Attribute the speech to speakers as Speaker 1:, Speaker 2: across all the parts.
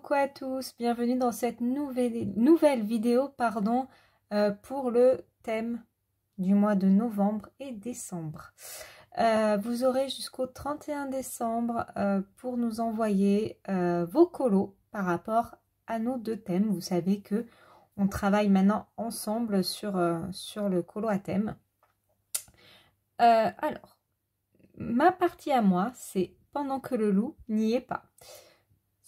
Speaker 1: Coucou à tous, bienvenue dans cette nouvelle vidéo pour le thème du mois de novembre et décembre. Vous aurez jusqu'au 31 décembre pour nous envoyer vos colos par rapport à nos deux thèmes. Vous savez que on travaille maintenant ensemble sur le colo à thème. Alors, ma partie à moi, c'est pendant que le loup n'y est pas.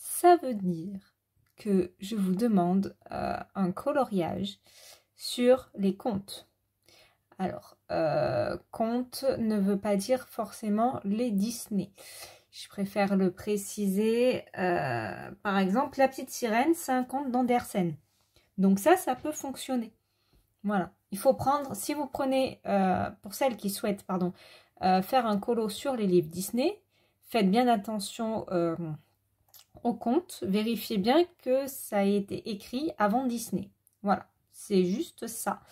Speaker 1: Ça veut dire que je vous demande un coloriage sur les contes. Alors, conte ne veut pas dire forcément les Disney. Je préfère le préciser. Par exemple, La Petite Sirène, c'est un conte d'Andersen. Donc ça peut fonctionner. Voilà. Il faut prendre, si vous prenez, pour celles qui souhaitent, faire un colo sur les livres Disney, faites bien attention au conte, vérifiez bien que ça a été écrit avant Disney. Voilà, c'est juste ça.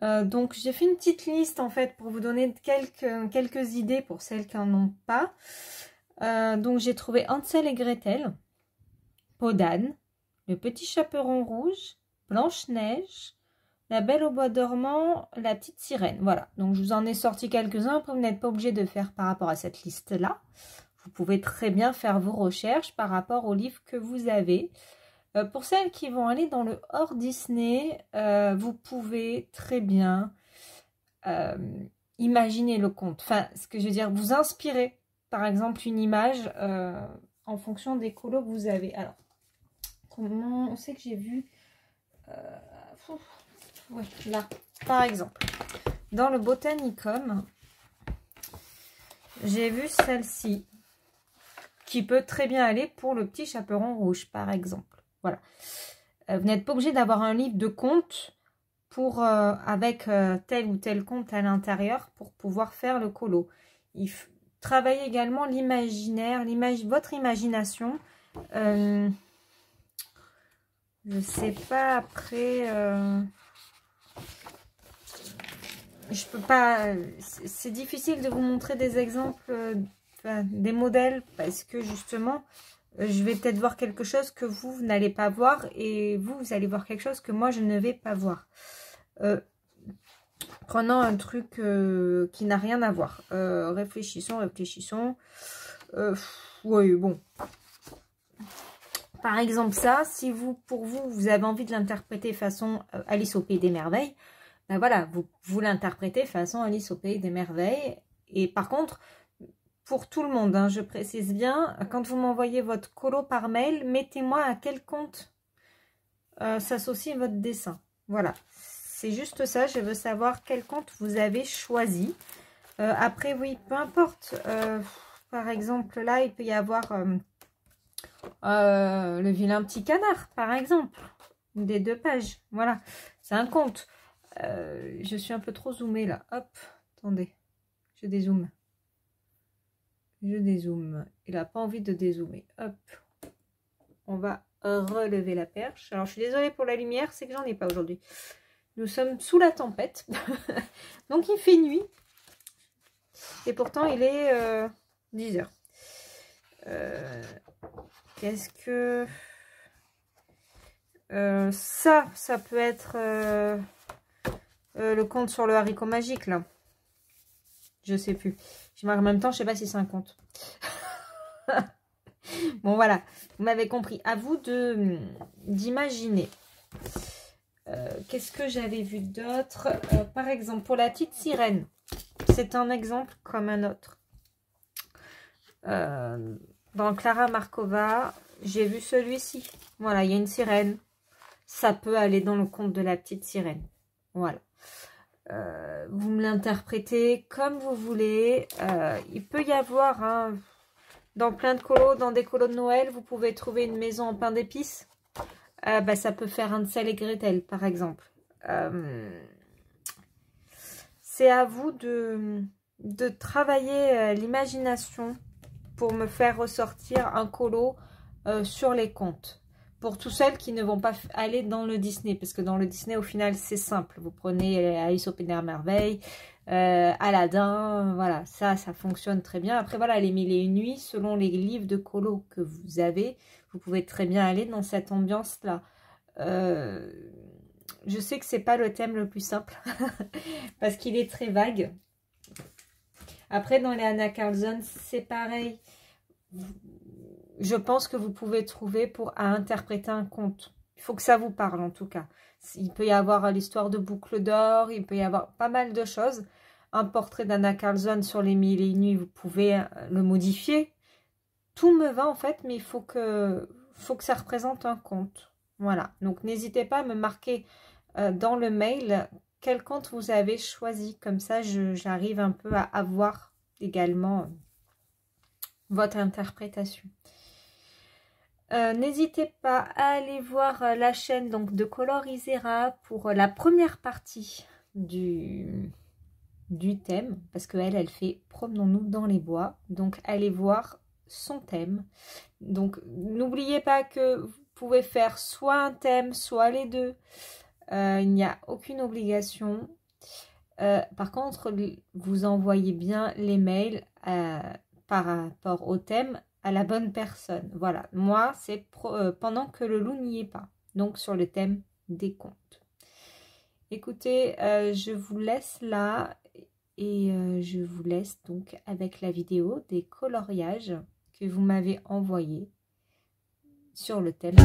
Speaker 1: Donc j'ai fait une petite liste en fait pour vous donner quelques idées pour celles qui n'en ont pas. Donc j'ai trouvé Hansel et Gretel, Peau d'âne, Le Petit Chaperon rouge, Blanche-Neige, La Belle au bois dormant, La Petite Sirène. Voilà, donc je vous en ai sorti quelques-uns. Après, vous n'êtes pas obligé de faire par rapport à cette liste-là. Vous pouvez très bien faire vos recherches par rapport au livre que vous avez. Pour celles qui vont aller dans le hors Disney, vous pouvez très bien imaginer le conte. Enfin, ce que je veux dire, vous inspirez par exemple une image en fonction des colos que vous avez. Alors, comment on sait que j'ai vu ouais, là, par exemple, dans le Botanicum, j'ai vu celle-ci, qui peut très bien aller pour Le Petit Chaperon rouge, par exemple. Voilà. Vous n'êtes pas obligé d'avoir un livre de contes pour avec tel ou tel conte à l'intérieur pour pouvoir faire le colo. Travaillez également l'imaginaire, votre imagination. Je sais pas après. Je peux pas. C'est difficile de vous montrer des exemples. Des modèles parce que justement je vais peut-être voir quelque chose que vous n'allez pas voir et vous allez voir quelque chose que moi je ne vais pas voir. Prenons un truc qui n'a rien à voir. Réfléchissons. Oui, bon. Par exemple ça, si pour vous avez envie de l'interpréter façon Alice au Pays des Merveilles, ben voilà, vous l'interprétez façon Alice au Pays des Merveilles. Et par contre, pour tout le monde, hein, je précise bien, quand vous m'envoyez votre colo par mail, mettez-moi à quel compte s'associe votre dessin. Voilà, c'est juste ça, je veux savoir quel compte vous avez choisi. Après, oui, peu importe. Par exemple, là, il peut y avoir Le Vilain Petit Canard, par exemple. Des 2 pages, voilà. C'est un compte. Je suis un peu trop zoomée, là. Hop, attendez, je dézoome. Je dézoome. Il n'a pas envie de dézoomer. Hop. On va relever la perche. Alors, je suis désolée pour la lumière, c'est que j'en ai pas aujourd'hui. Nous sommes sous la tempête. Donc, il fait nuit. Et pourtant, il est 10 h. Qu'est-ce que... ça peut être le conte sur le haricot magique, là. Je sais plus. En même temps, je sais pas si c'est un conte. Bon, voilà. Vous m'avez compris. À vous d'imaginer. Qu'est-ce que j'avais vu d'autre? Par exemple, pour La Petite Sirène. C'est un exemple comme un autre. Dans Clara Markova, j'ai vu celui-ci. Voilà, il y a une sirène. Ça peut aller dans le conte de La Petite Sirène. Voilà. Vous me l'interprétez comme vous voulez. Il peut y avoir, hein, dans plein de colos, dans des colos de Noël, vous pouvez trouver une maison en pain d'épices. Ça peut faire Hansel et Gretel, par exemple. C'est à vous de travailler l'imagination pour me faire ressortir un colo sur les contes. pour tous ceux qui ne vont pas aller dans le Disney, parce que dans le Disney, au final, c'est simple. Vous prenez Alice au Pays des Merveilles, Aladdin, voilà, ça fonctionne très bien. Après, voilà, les 1001 nuits, selon les livres de colo que vous avez, vous pouvez très bien aller dans cette ambiance-là. Je sais que c'est pas le thème le plus simple, parce qu'il est très vague. Après, dans les Anna Carlson, c'est pareil. Je pense que vous pouvez trouver pour interpréter un conte. Il faut que ça vous parle, en tout cas. Il peut y avoir l'histoire de Boucle d'Or, il peut y avoir pas mal de choses. Un portrait d'Anna Carlson sur les 1001 nuits, vous pouvez le modifier. Tout me va, en fait, mais il faut que ça représente un conte. Voilà. Donc, n'hésitez pas à me marquer dans le mail quel conte vous avez choisi. Comme ça, j'arrive un peu à avoir également votre interprétation. N'hésitez pas à aller voir la chaîne donc de Colorisera pour la première partie du thème, parce qu'elle fait Promenons-nous dans les bois. Donc, allez voir son thème. Donc, n'oubliez pas que vous pouvez faire soit un thème, soit les deux. Il n'y a aucune obligation. Par contre, vous envoyez bien les mails par rapport au thème à la bonne personne. Voilà, moi, c'est pendant que le loup n'y est pas. Donc, sur le thème des contes. Écoutez, je vous laisse là et je vous laisse donc avec la vidéo des coloriages que vous m'avez envoyés sur le thème.